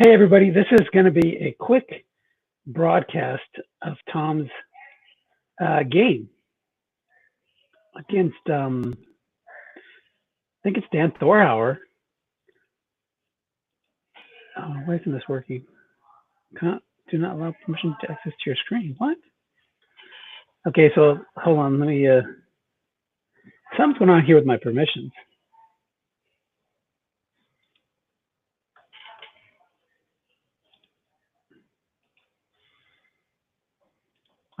Hey, everybody, this is going to be a quick broadcast of Tom's game against, I think it's Dan Thorhauer. Why isn't this working? Do not allow permission to access to your screen. What? Okay, so hold on. Let me, something's going on here with my permissions.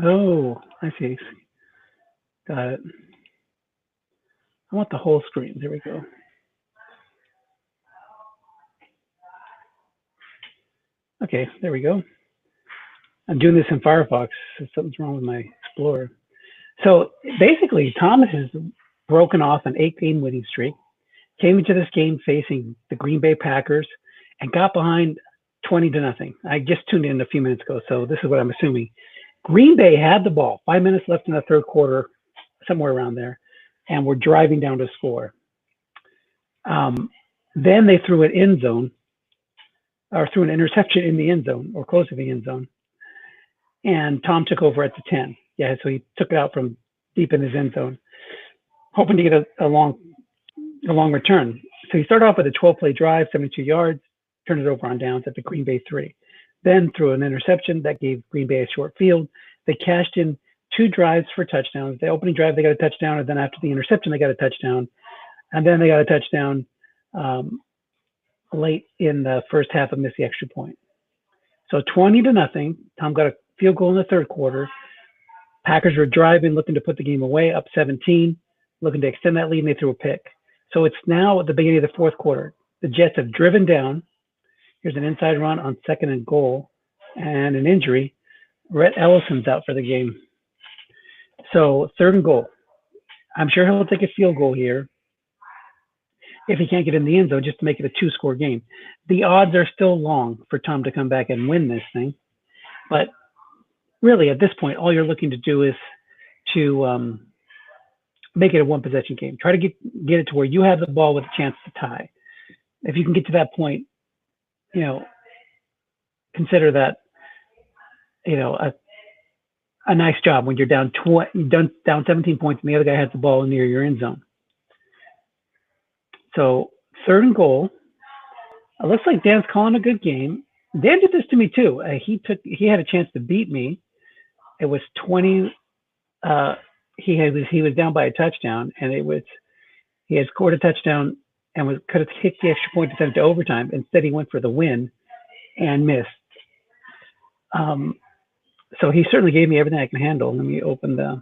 Oh, I see. Got it. I want the whole screen. There we go. Okay, there we go. I'm doing this in Firefox. So something's wrong with my Explorer. So basically, Tom has broken off an 8-game winning streak, came into this game facing the Green Bay Packers, and got behind 20-0. I just tuned in a few minutes ago, so this is what I'm assuming. Green Bay had the ball, 5 minutes left in the third quarter, somewhere around there, and were driving down to score. Then they threw an end zone, or threw an interception in the end zone, or close to the end zone, and Tom took over at the 10. Yeah, so he took it out from deep in his end zone, hoping to get a long return. So he started off with a 12-play drive, 72 yards, turned it over on downs at the Green Bay 3. Then threw an interception that gave Green Bay a short field. They cashed in 2 drives for touchdowns. The opening drive, they got a touchdown, and then after the interception, they got a touchdown. And then they got a touchdown late in the first half and missed the extra point. So 20-0. Tom got a field goal in the third quarter. Packers were driving, looking to put the game away, up 17, looking to extend that lead, and they threw a pick. So it's now at the beginning of the fourth quarter. The Jets have driven down. Here's an inside run on 2nd and goal and an injury. Rhett Ellison's out for the game. So 3rd and goal. I'm sure he'll take a field goal here if he can't get in the end zone just to make it a 2-score game. The odds are still long for Tom to come back and win this thing. But really, at this point, all you're looking to do is to make it a one-possession game. Try to get it to where you have the ball with a chance to tie. If you can get to that point, consider that, a nice job when you're down 17 points and the other guy has the ball near your end zone. So 3rd and goal. It looks like Dan's calling a good game. Dan did this to me too. He had a chance to beat me. It was 20. He was down by a touchdown, and he had scored a touchdown and could have kicked the extra point to send it to overtime. Instead, he went for the win and missed. So he certainly gave me everything I can handle. Let me open the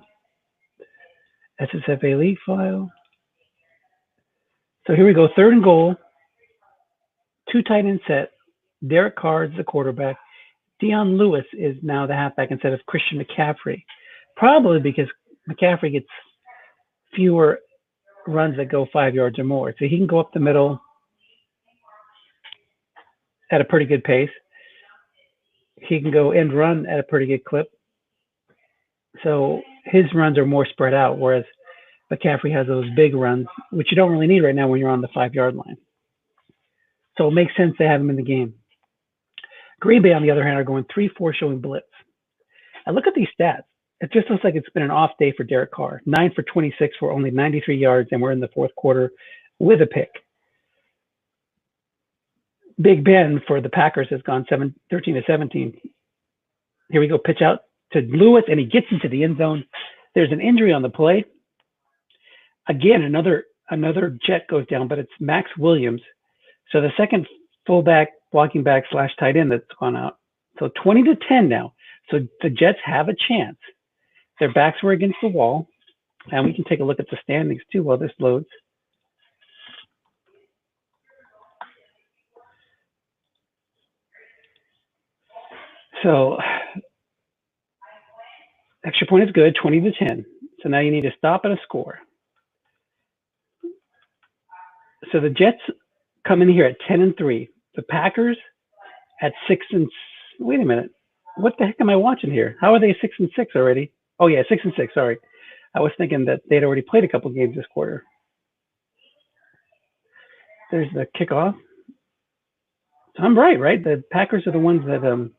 SSFA league file. So here we go, 3rd and goal. 2 tight end set. Derek Carr's the quarterback. Dion Lewis is now the halfback instead of Christian McCaffrey. Probably because McCaffrey gets fewer runs that go 5 yards or more. So he can go up the middle at a pretty good pace. He can go end run at a pretty good clip. So his runs are more spread out, whereas McCaffrey has those big runs, which you don't really need right now when you're on the 5-yard line. So it makes sense to have him in the game. Green Bay, on the other hand, are going 3-4 showing blitz. And look at these stats. It just looks like it's been an off day for Derek Carr. 9 for 26 for only 93 yards, and we're in the fourth quarter with a pick. Big Ben for the Packers has gone 13-17. Here we go, pitch out to Lewis, and he gets into the end zone. There's an injury on the play. Again, another Jet goes down, but it's Max Williams. So the second fullback, blocking back / tight end that's gone out. So 20-10 now. So the Jets have a chance. Their backs were against the wall. And we can take a look at the standings too while this loads. So extra point is good, 20-10. So now you need to stop at a score. So the Jets come in here at 10-3. The Packers at 6 wait a minute. What the heck am I watching here? How are they 6-6 already? Oh yeah, 6-6. Sorry. I was thinking that they'd already played a couple games this quarter. There's the kickoff. I'm right? The Packers are the ones that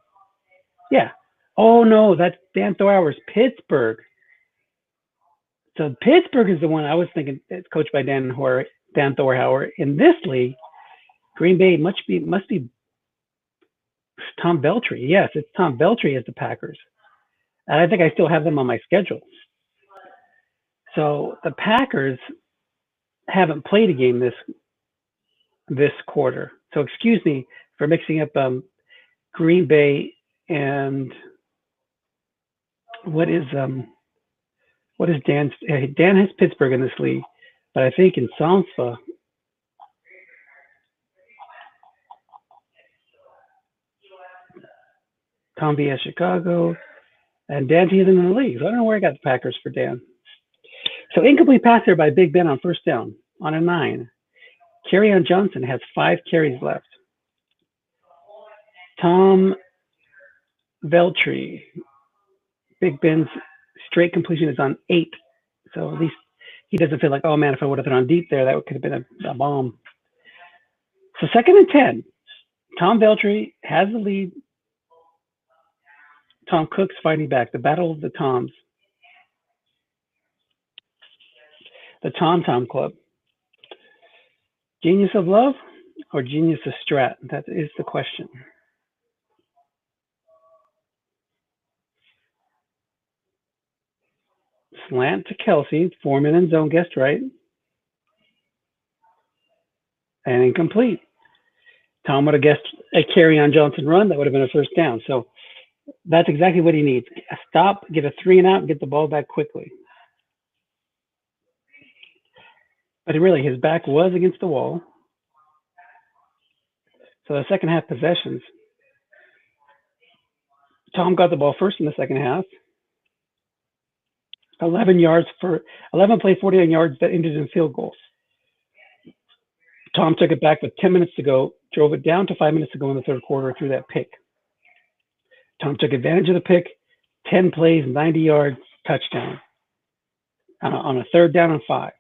yeah. Oh no, that's Dan Thorauer's Pittsburgh. So Pittsburgh is the one I was thinking. It's coached by Dan Thorauer. In this league, Green Bay must be Tom Beltry. Yes, it's Tom Beltry as the Packers, and I think I still have them on my schedule. So the Packers haven't played a game this quarter. So excuse me for mixing up Green Bay and what is Dan's? Dan has Pittsburgh in this league, but I think in Sansa, Tom V has Chicago, and Dan's even in the league. So I don't know where I got the Packers for Dan. So incomplete pass there by Big Ben on first down on a 9. Kerryon Johnson has 5 carries left. Tom Veltri, Big Ben's straight completion is on 8. So at least he doesn't feel like, oh man, if I would have been on deep there, that could have been a bomb. So 2nd and 10. Tom Veltri has the lead. Tom Cook's fighting back. The battle of the Toms. The Tom Tom Club. Genius of love or genius of strat? That is the question. Slant to Kelsey, 4-man in zone, guessed right. And incomplete. Tom would have guessed a Kerryon Johnson run. That would have been a first down. So that's exactly what he needs. A stop, get a 3 and out, and get the ball back quickly. But really, his back was against the wall. So the second half possessions, Tom got the ball first in the second half. 11 plays, 49 yards that ended in field goals. Tom took it back with 10 minutes to go, drove it down to 5 minutes to go in the third quarter through that pick. Tom took advantage of the pick, 10 plays, 90 yards, touchdown. On a 3rd down and 5.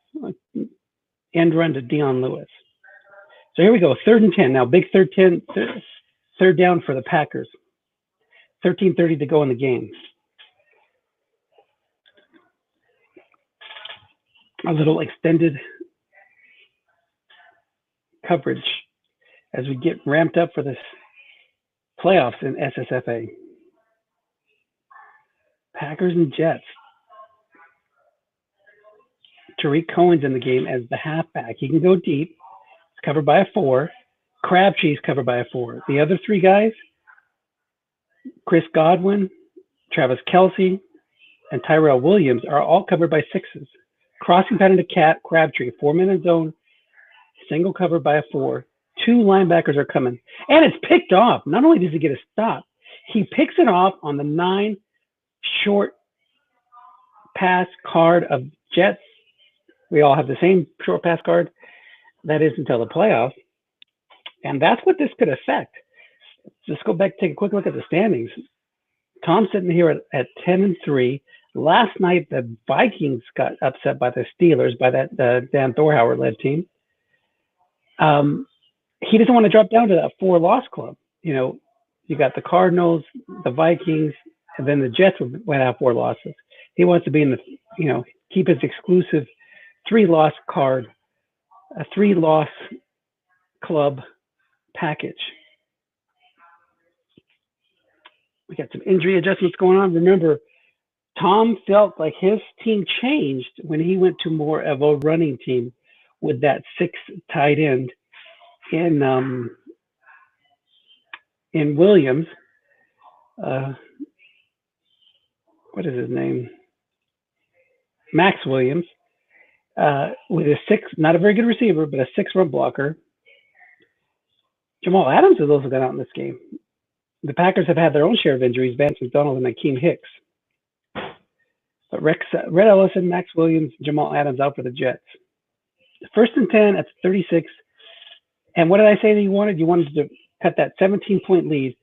End run to Dion Lewis. So here we go, 3rd and 10. Now big third down for the Packers. 13:30 to go in the game. A little extended coverage as we get ramped up for this playoffs in SSFA. Packers and Jets. Tariq Cohen's in the game as the halfback. He can go deep. It's covered by a 4. Crabtree's covered by a 4. The other 3 guys, Chris Godwin, Travis Kelce, and Tyrell Williams, are all covered by 6s. Crossing pattern to Crabtree, 4-man in zone, single covered by a 4. 2 linebackers are coming. And it's picked off. Not only does he get a stop, he picks it off on the 9 short pass card of Jets. We all have the same short pass card. That is until the playoffs. And that's what this could affect. Just go back, take a quick look at the standings. Tom's sitting here at 10-3. Last night, the Vikings got upset by the Steelers, by that Dan Thorauer-led team. He doesn't want to drop down to that 4-loss club. You know, you got the Cardinals, the Vikings, and then the Jets went out 4 losses. He wants to be in the, keep his exclusive 3-loss card, a 3-loss club package. We got some injury adjustments going on. Remember, Tom felt like his team changed when he went to more of a running team with that 6 tight end in Williams. What is his name? Max Williams. With a 6, not a very good receiver, but a 6 run blocker. Jamal Adams has also gone out in this game. The Packers have had their own share of injuries, Vance McDonald and Akeem Hicks. But Red Ellison, Max Williams, Jamal Adams out for the Jets. 1st and 10 at 36. And what did I say that you wanted? You wanted to cut that 17-point lead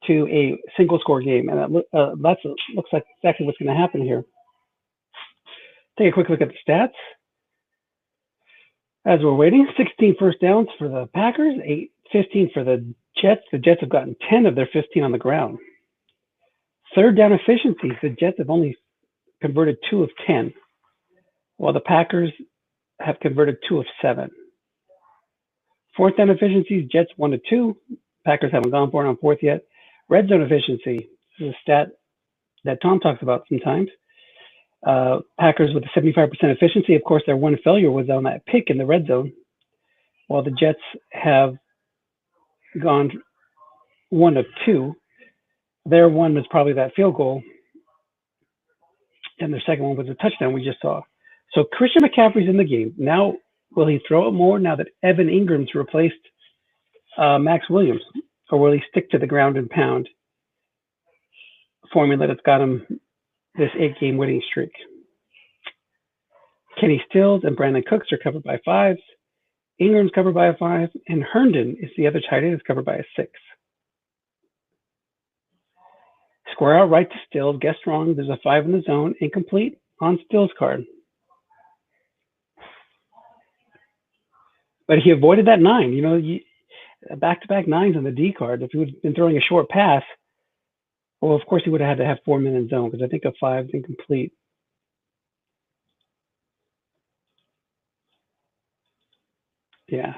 to a single-score game. And that looks like exactly what's going to happen here. Take a quick look at the stats. As we're waiting, 16 first downs for the Packers, 15 for the Jets. The Jets have gotten 10 of their 15 on the ground. Third down efficiencies, the Jets have only converted 2 of 10, while the Packers have converted 2 of 7. Fourth down efficiencies, Jets 1 of 2. Packers haven't gone for it on fourth yet. Red zone efficiency, this is a stat that Tom talks about sometimes. Packers with a 75% efficiency. Of course, their one failure was on that pick in the red zone, while the Jets have gone 1 of 2. Their one was probably that field goal, and their second one was a touchdown we just saw. So Christian McCaffrey's in the game. Now, will he throw it more now that Evan Ingram's replaced Max Williams? Or will he stick to the ground and pound formula that's got him this 8-game winning streak? Kenny Stills and Brandon Cooks are covered by 5s. Ingram's covered by a 5. And Herndon is the other tight end, is covered by a 6. Square out right to Stills. Guess wrong. There's a 5 in the zone. Incomplete on Stills' card. But he avoided that 9. You know, back-to-back 9s on the D card. If he would have been throwing a short pass, well, of course he would have had to have 4 men in zone, because I think a 5 is incomplete. Yeah.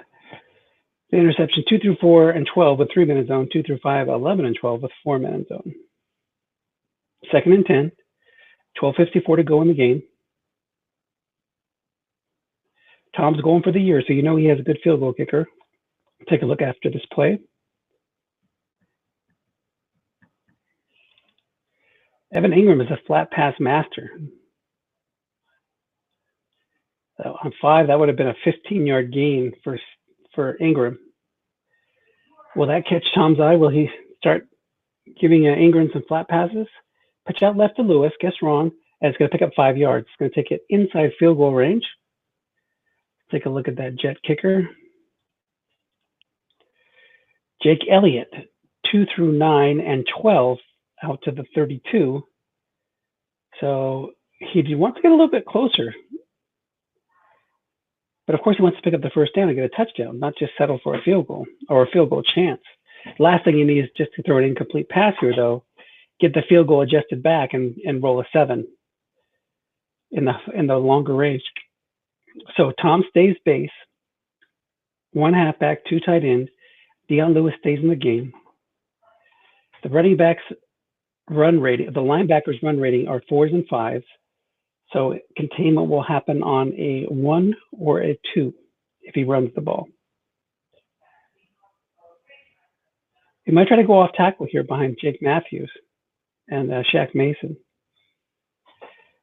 The interception 2 through 4 and 12 with 3 men in zone. 2 through 5, 11 and 12 with 4 men in zone. 2nd and 10. 12:54 to go in the game. Tom's going for the year, so you know he has a good field goal kicker. Take a look after this play. Evan Ingram is a flat pass master. So on 5, that would have been a 15-yard gain for Ingram. Will that catch Tom's eye? Will he start giving Ingram some flat passes? Pitch out left to Lewis. Guess wrong. And it's going to pick up 5 yards. It's going to take it inside field goal range. Take a look at that Jet kicker. Jake Elliott, 2 through 9 and 12 out to the 32. So he wants to get a little bit closer. But of course, he wants to pick up the first down and get a touchdown, not just settle for a field goal or a field goal chance. Last thing he needs is just to throw an incomplete pass here, though. Get the field goal adjusted back and roll a 7 in the longer range. So Tom stays base. 1 halfback, 2 tight end. Dion Lewis stays in the game. The running backs run rating, the linebackers run rating are 4s and 5s. So containment will happen on a 1 or a 2 if he runs the ball. He might try to go off tackle here behind Jake Matthews and Shaq Mason.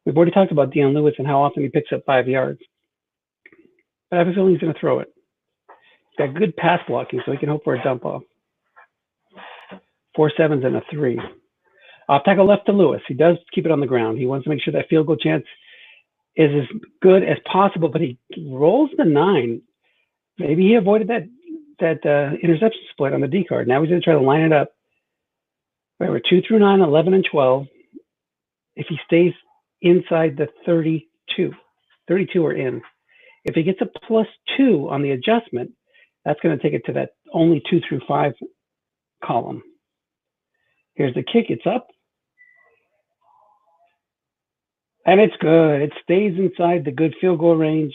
We've already talked about Dion Lewis and how often he picks up 5 yards. But I have a feeling he's going to throw it. He's got good pass blocking, so he can hope for a dump off. 4 7s and a 3. Off tackle left to Lewis. He does keep it on the ground. He wants to make sure that field goal chance is as good as possible, but he rolls the 9. Maybe he avoided that interception split on the D card. Now he's going to try to line it up. Remember, 2 through 9, 11 and 12. If he stays inside the 32 are in. If he gets a +2 on the adjustment, that's going to take it to that only 2 through 5 column. Here's the kick. It's up. And it's good. It stays inside the good field goal range.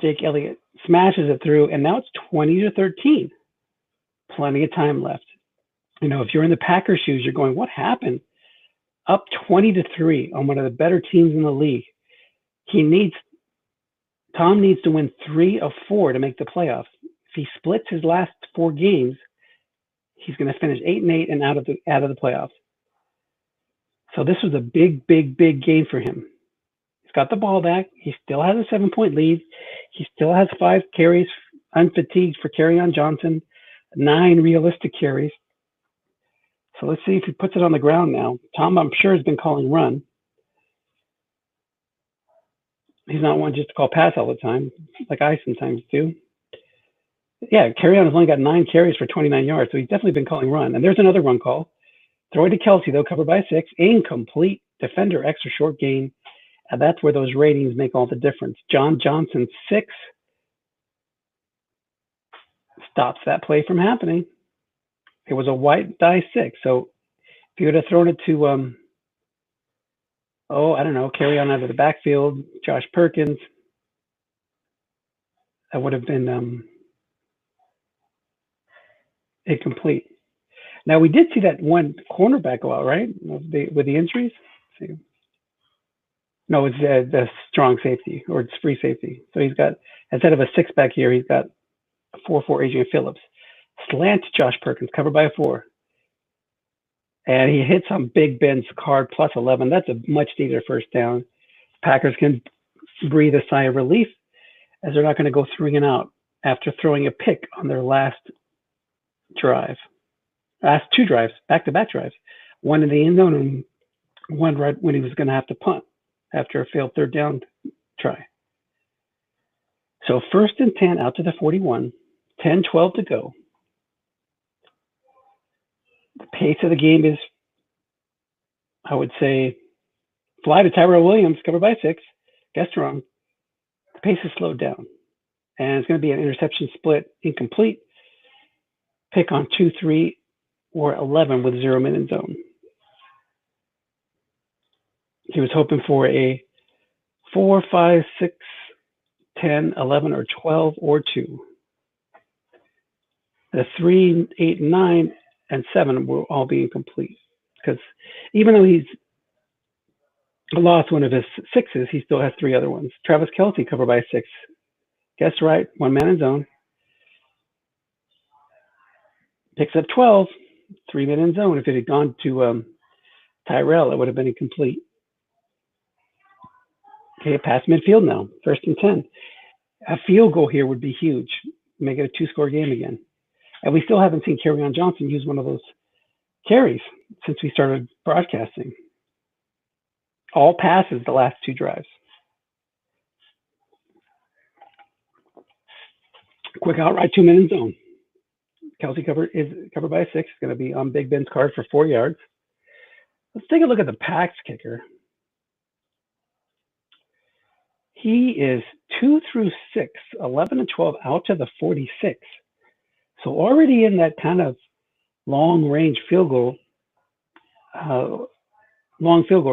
Jake Elliott smashes it through, and now it's 20-13. Plenty of time left. You know, if you're in the Packers' shoes, you're going, what happened? Up 20-3 on one of the better teams in the league. Tom needs to win 3 of 4 to make the playoffs. If he splits his last 4 games, he's going to finish 8-8 and out of the playoffs. So this was a big game for him. He's got the ball back. He still has a 7-point lead. He still has 5 carries unfatigued for Kerryon Johnson, 9 realistic carries. So let's see if he puts it on the ground now. Tom, I'm sure, has been calling run. He's not one just to call pass all the time, like I sometimes do. Yeah, Kerryon has only got 9 carries for 29 yards, so he's definitely been calling run. And there's another run call. Throw it to Kelsey, though, covered by 6. Incomplete. Defender, extra short gain. And that's where those ratings make all the difference. John Johnson, 6. stops that play from happening. It was a white die 6. So if you would have thrown it to, I don't know, carry on out of the backfield, Josh Perkins, that would have been incomplete. Now, we did see that one cornerback go out, right, with the injuries? Let's see. No, it's the strong safety, or it's free safety. So he's got, instead of a 6-back here, he's got a 4-4 Adrian Phillips. Slant Josh Perkins, covered by a 4. And he hits on Big Ben's card plus 11. That's a much needed first down. Packers can breathe a sigh of relief as they're not going to go 3 and out after throwing a pick on their last drive. Last 2 drives, back-to-back drives. One in the end zone and one right when he was going to have to punt after a failed third down try. So 1st and 10 out to the 41, 10-12 to go. The pace of the game is, I would say, fly to Tyrell Williams, covered by 6. Guessed wrong. The pace is slowed down. And it's going to be an interception split, incomplete. Pick on 2, 3, or 11 with 0 men in zone. He was hoping for a 4, 5, 6, 10, 11, or 12, or 2. The 3, 8, 9, and 7 will all be incomplete. Because even though he's lost one of his 6s, he still has 3 other ones. Travis Kelce covered by 6. Guess right, 1 man in zone. Picks up 12, 3 men in zone. If it had gone to Tyrell, it would have been incomplete. Okay, past midfield now, 1st and 10. A field goal here would be huge. Make it a 2-score game again. And we still haven't seen Kerryon Johnson use one of those carries since we started broadcasting. All passes the last 2 drives. Quick outright 2 men in zone. Kelce is covered by a 6. It's going to be on Big Ben's card for 4 yards. Let's take a look at the Packs kicker. He is 2 through 6, 11 and 12 out to the 46. So already in that kind of long field goal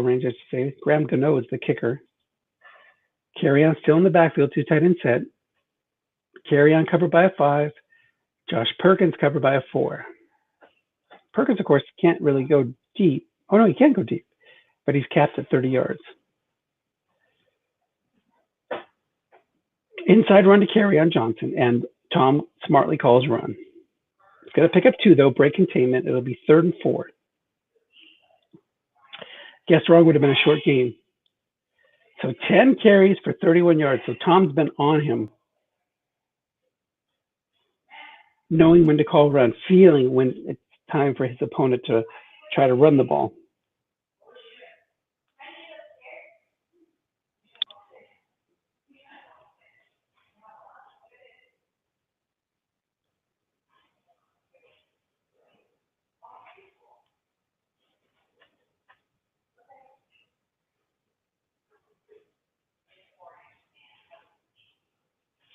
range, I should say. Graham Gano is the kicker. Kerryon still in the backfield, 2 tight end set. Kerryon covered by a 5. Josh Perkins covered by a 4. Perkins, of course, can't really go deep. Oh, no, he can go deep, but he's capped at 30 yards. Inside run to Kerryon Johnson, and Tom smartly calls run. It's going to pick up 2, though, break containment. It'll be 3rd and 4. Guess wrong would have been a short game. So 10 carries for 31 yards. So Tom's been on him, knowing when to call run, feeling when it's time for his opponent to try to run the ball.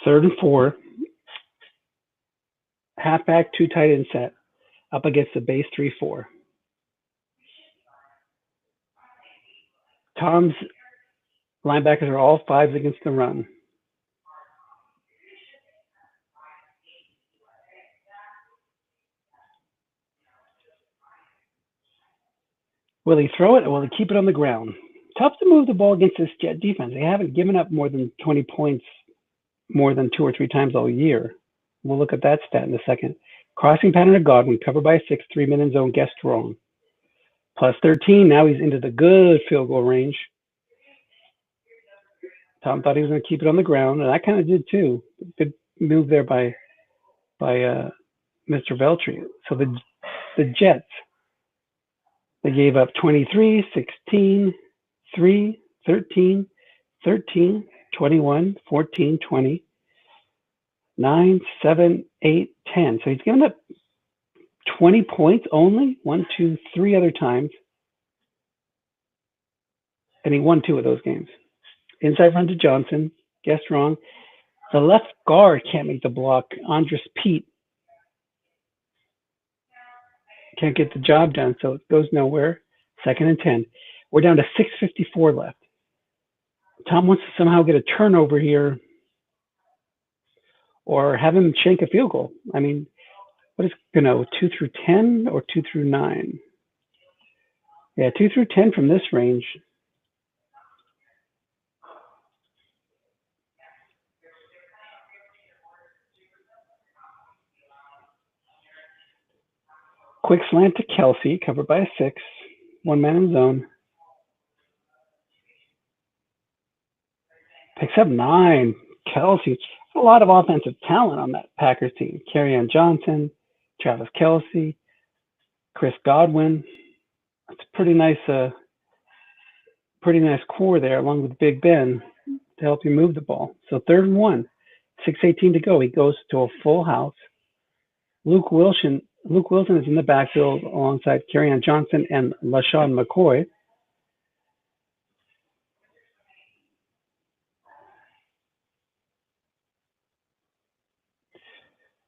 Third and 4. Halfback, 2 tight end set up against the base 3-4. Tom's linebackers are all 5s against the run. Will he throw it or will he keep it on the ground? Tough to move the ball against this Jet defense. They haven't given up more than 20 points more than 2 or 3 times all year. We'll look at that stat in a second. Crossing pattern of Godwin, covered by a 6, 3 men in zone, guessed wrong. Plus 13, now he's into the good field goal range. Tom thought he was going to keep it on the ground, and I kind of did too. Good move there by Mr. Veltri. So the Jets, they gave up 23, 16, 3, 13, 13, 21, 14, 20, 9, 7, 8, 10. So he's given up 20 points only, 1, 2, 3 other times. And he won 2 of those games. Inside run to Johnson, guessed wrong. The left guard can't make the block. Andres Pete Can't get the job done, so it goes nowhere. 2nd and 10. We're down to 6:54 left. Tom wants to somehow get a turnover here or have him shank a field goal. I mean, what is going to 2 through 10 or 2 through 9? Yeah, 2 through 10 from this range. Quick slant to Kelsey, covered by a 6. One man in zone. Picks up 9. Kelsey. A lot of offensive talent on that Packers team. Kerryon Johnson, Travis Kelsey, Chris Godwin. That's a pretty nice core there, along with Big Ben to help you move the ball. So 3rd and 1, 6:18 to go. He goes to a full house. Luke Wilson is in the backfield alongside Kerryon Johnson and LaShawn McCoy.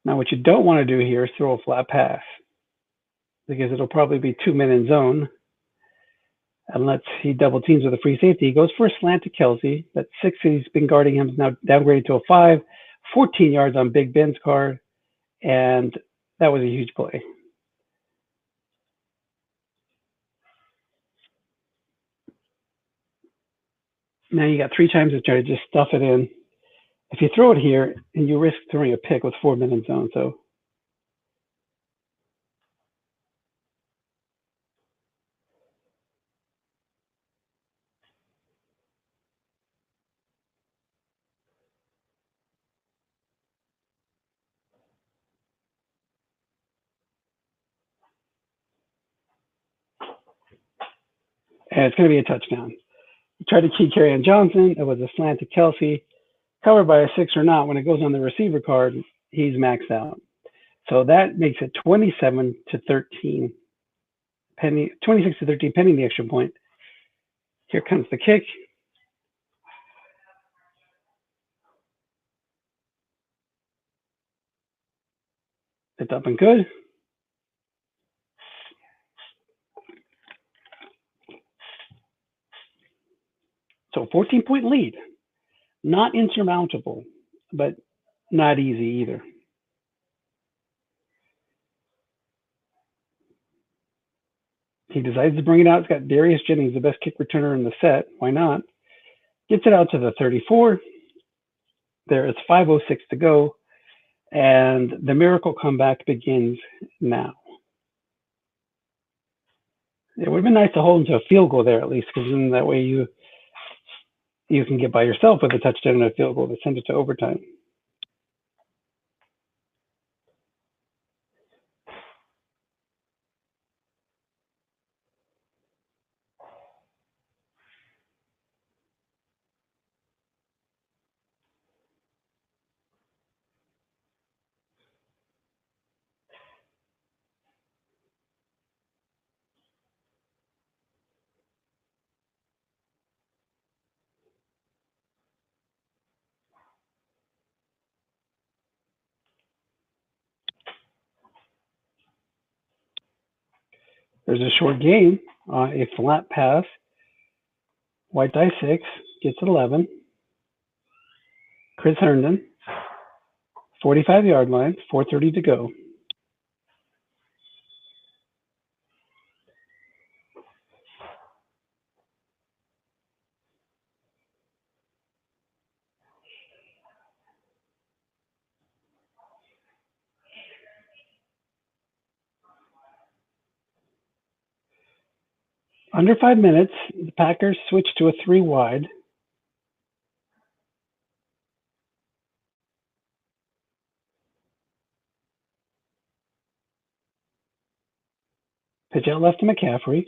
Now, what you don't want to do here is throw a flat pass because it'll probably be 2 men in zone. Unless he double teams with a free safety, he goes for a slant to Kelsey. That 6 he's been guarding him is now downgraded to a 5. 14 yards on Big Ben's card, and that was a huge play. Now you got 3 times to try to just stuff it in. If you throw it here, and you risk throwing a pick with 4 men in zone, so. And it's going to be a touchdown. He tried to key Kerryon Johnson. It was a slant to Kelsey. Covered by a 6 or not, when it goes on the receiver card, he's maxed out. So that makes it 27 to 13. 26 to 13, pending the extra point. Here comes the kick. It's up and good. So 14-point lead. Not insurmountable, but not easy either. He decides to bring it out. It's got Darius Jennings, the best kick returner in the set. Why not? Gets it out to the 34. There is 5:06 to go. And the miracle comeback begins now. It would have been nice to hold him to a field goal there at least, because then that way you can get by yourself with a touchdown and a field goal to send it to overtime. There's a short game, a flat pass. White die 6, gets 11. Chris Herndon, 45-yard line, 4:30 to go. Under 5 minutes, the Packers switch to a 3 wide. Pitch out left to McCaffrey.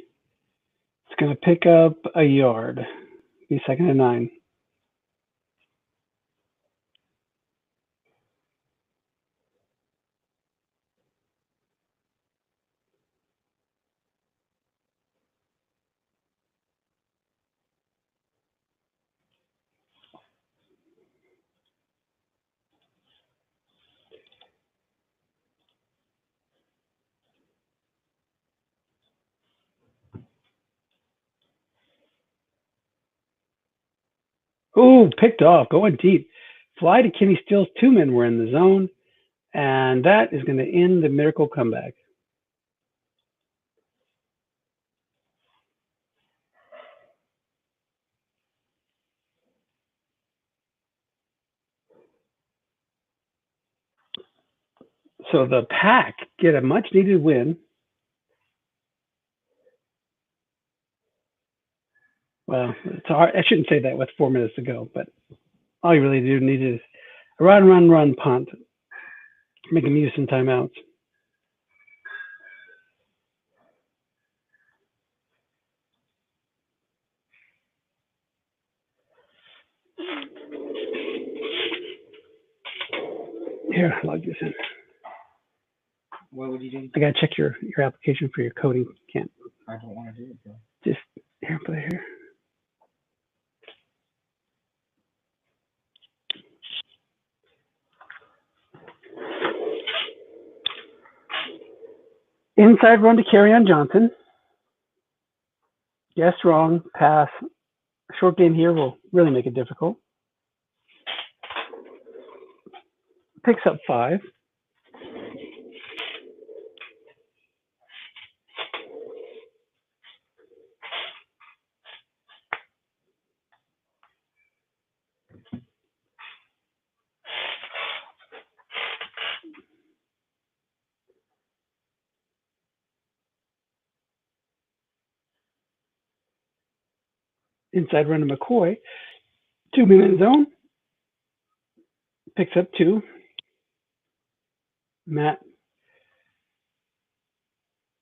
It's going to pick up a yard. Be 2nd and 9. Ooh, picked off, going deep. Fly to Kenny Stills. 2 men were in the zone, and that is going to end the miracle comeback. So the Pack get a much-needed win. Well, it's hard. I shouldn't say that with 4 minutes to go, but all you really do need is a run punt. Make them use some timeouts. Here, log this in. What would you do? I gotta check your application for your coding. Can't. I don't want to do it, though. Just here, put it here. Inside run to Kerryon Johnson. Yes, wrong, pass. Short game here will really make it difficult. Picks up 5. Inside run to McCoy. 2-minute zone. Picks up 2. Matt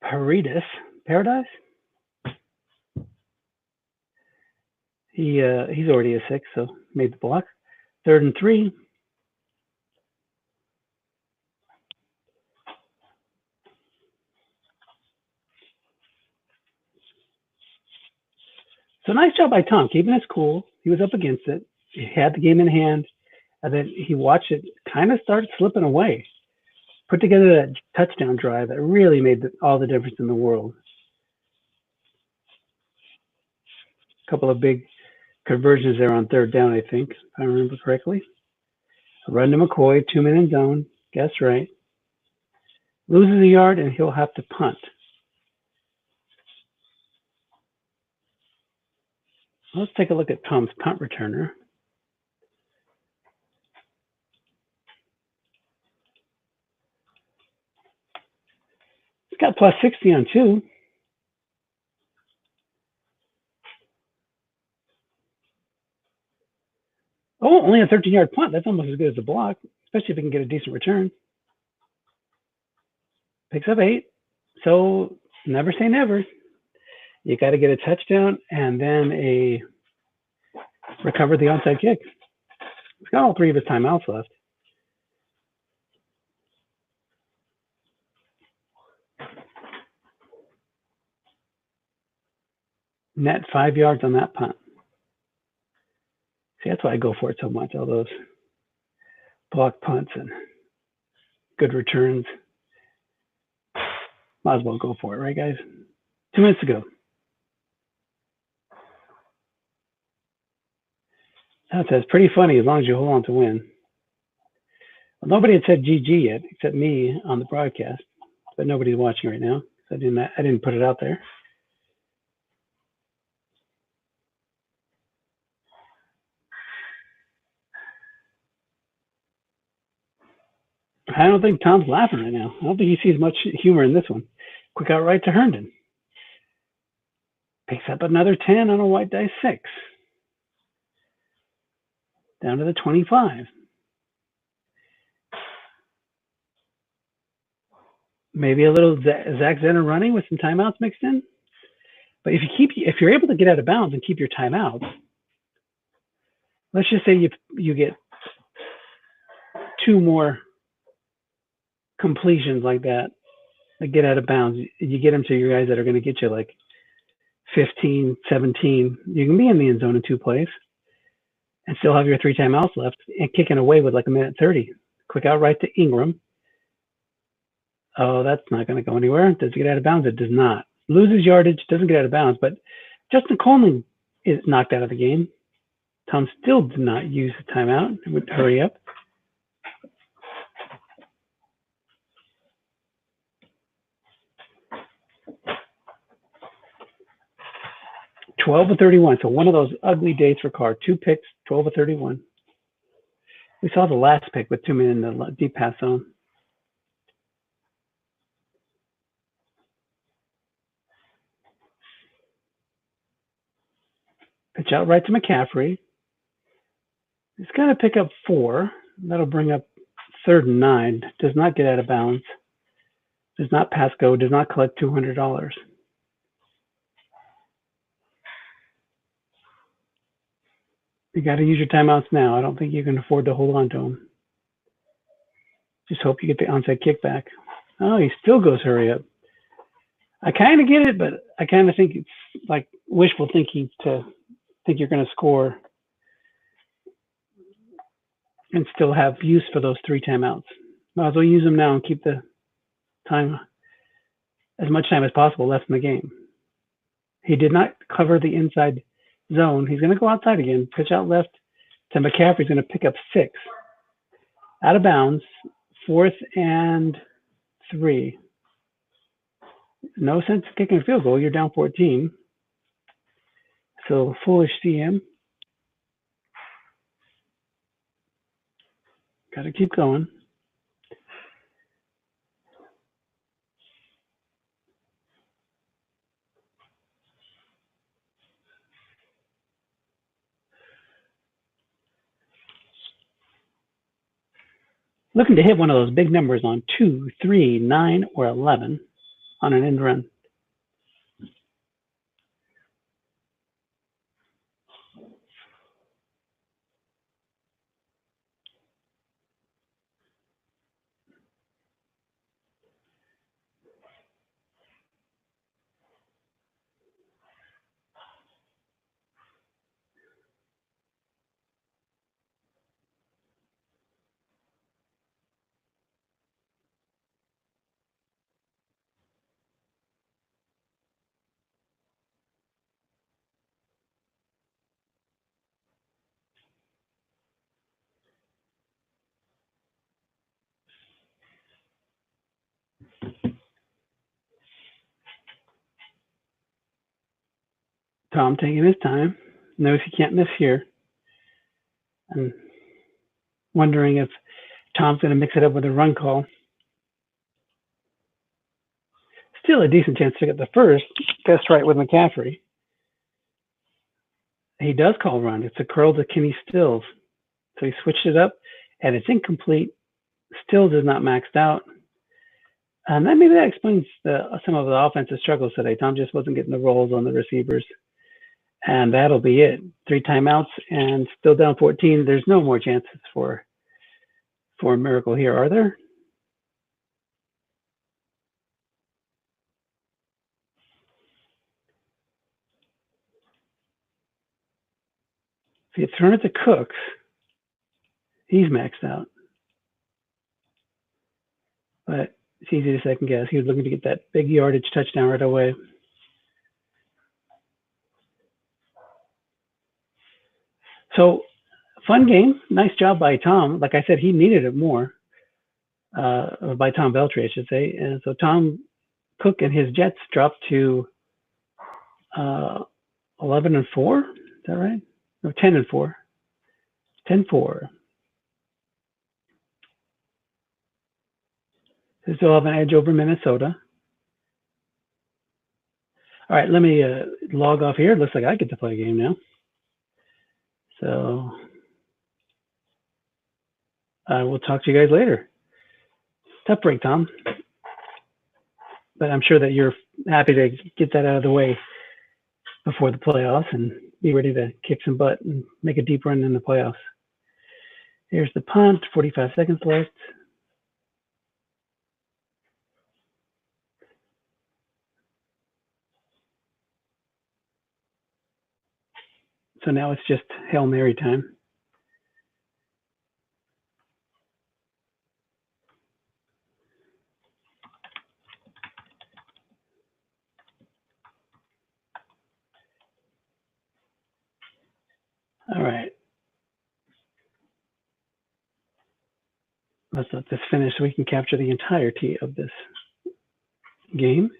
Paradis. He's already a 6, so made the block. 3rd and 3. So nice job by Tom, keeping his cool. He was up against it. He had the game in hand, and then he watched it kind of start slipping away. Put together that touchdown drive that really made all the difference in the world. A couple of big conversions there on 3rd down, I think, if I remember correctly. Run to McCoy, 2-minute zone. Guess right. Loses a yard, and he'll have to punt. Let's take a look at Tom's punt returner. He's got plus 60 on 2. Oh, only a 13-yard punt. That's almost as good as a block, especially if he can get a decent return. Picks up 8. So never say never. You got to get a touchdown and then recover the onside kick. He's got all 3 of his timeouts left. Net 5 yards on that punt. See, that's why I go for it so much. All those block punts and good returns. Might as well go for it, right, guys? 2 minutes to go. That's pretty funny as long as you hold on to win. Well, nobody had said GG yet, except me on the broadcast, but nobody's watching right now. So I didn't put it out there. I don't think Tom's laughing right now. I don't think he sees much humor in this one. Quick out right to Herndon. Picks up another 10 on a white dice 6. Down to the 25. Maybe a little Zach Zenner running with some timeouts mixed in. But if you're able to get out of bounds and keep your timeouts, let's just say you get 2 more completions like that get out of bounds. You get them to your guys that are going to get you like 15, 17. You can be in the end zone in 2 plays and still have your 3 timeouts left and kicking away with like a minute 30. Quick out right to Ingram. Oh, that's not going to go anywhere. Does it get out of bounds? It does not. Loses yardage, doesn't get out of bounds, but Justin Coleman is knocked out of the game. Tom still did not use the timeout. It would hurry up. (12 of 31). So one of those ugly days for Carr. 2 picks, 12 of 31. We saw the last pick with 2 men in the deep pass zone. Pitch out right to McCaffrey. He's going to pick up 4. That'll bring up 3rd and 9. Does not get out of bounds. Does not pass go. Does not collect $200. You got to use your timeouts now. I don't think you can afford to hold on to them. Just hope you get the onside kick back. Oh, he still goes hurry up. I kind of get it, but I kind of think it's like wishful thinking to think you're going to score and still have use for those 3 timeouts. Might as well use them now and keep the time, as much time as possible left in the game. He did not cover the inside zone. He's going to go outside again. Pitch out left to McCaffrey. He's going to pick up 6. Out of bounds. 4th and 3. No sense kicking a field goal. You're down 14. So foolish CM. Got to keep going. Looking to hit one of those big numbers on 2, 3, 9, or 11 on an end run. Tom taking his time. Knows he can't miss here. I'm wondering if Tom's going to mix it up with a run call. Still a decent chance to get the first. Best right with McCaffrey. He does call run. It's a curl to Kenny Stills. So he switched it up, and it's incomplete. Stills is not maxed out. And then maybe that explains some of the offensive struggles today. Tom just wasn't getting the rolls on the receivers. And that'll be it. 3 timeouts and still down 14. There's no more chances for a miracle here, are there? If you had thrown it to Cooks, he's maxed out. But it's easy to second guess. He was looking to get that big yardage touchdown right away. So, fun game. Nice job by Tom. Like I said, he needed it more. By Tom Beltry, I should say. And so Tom Cook and his Jets dropped to 11 and 4. Is that right? No, 10 and 4. 10-4. They still have an edge over Minnesota. All right, let me log off here. It looks like I get to play a game now. So I will talk to you guys later. Tough break, Tom. But I'm sure that you're happy to get that out of the way before the playoffs and be ready to kick some butt and make a deep run in the playoffs. Here's the punt, 45 seconds left. So now it's just Hail Mary time. All right. Let's let this finish so we can capture the entirety of this game.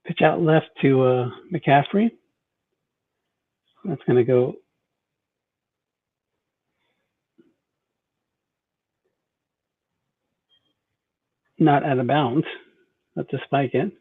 Pitch out left to McCaffrey. That's going to go not out of bounds. That's a spike it.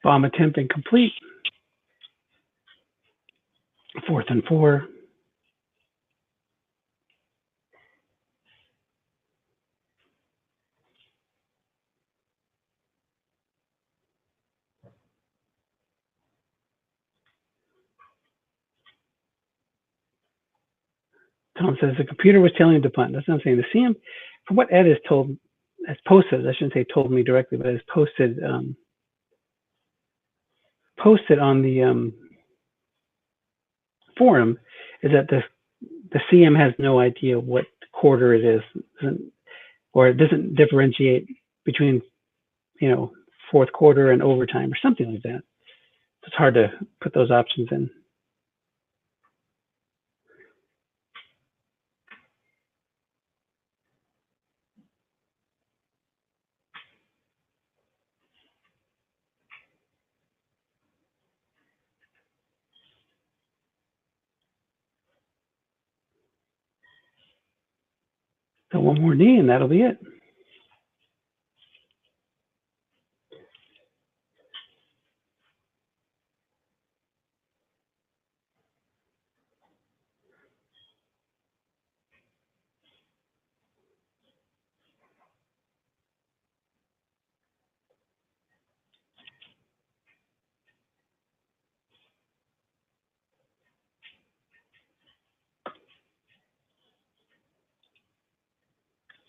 Bomb attempt incomplete. 4th and 4. Tom says the computer was telling him to punt. That's not saying. The CM, from what Ed has posted, I shouldn't say told me directly, but has posted on the forum, is that the CM has no idea what quarter it is, or it doesn't differentiate between, 4th quarter and overtime or something like that. It's hard to put those options in. So one more knee and that'll be it.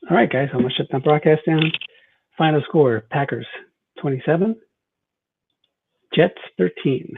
All right, guys, I'm going to shut that broadcast down. Final score, Packers 27, Jets 13.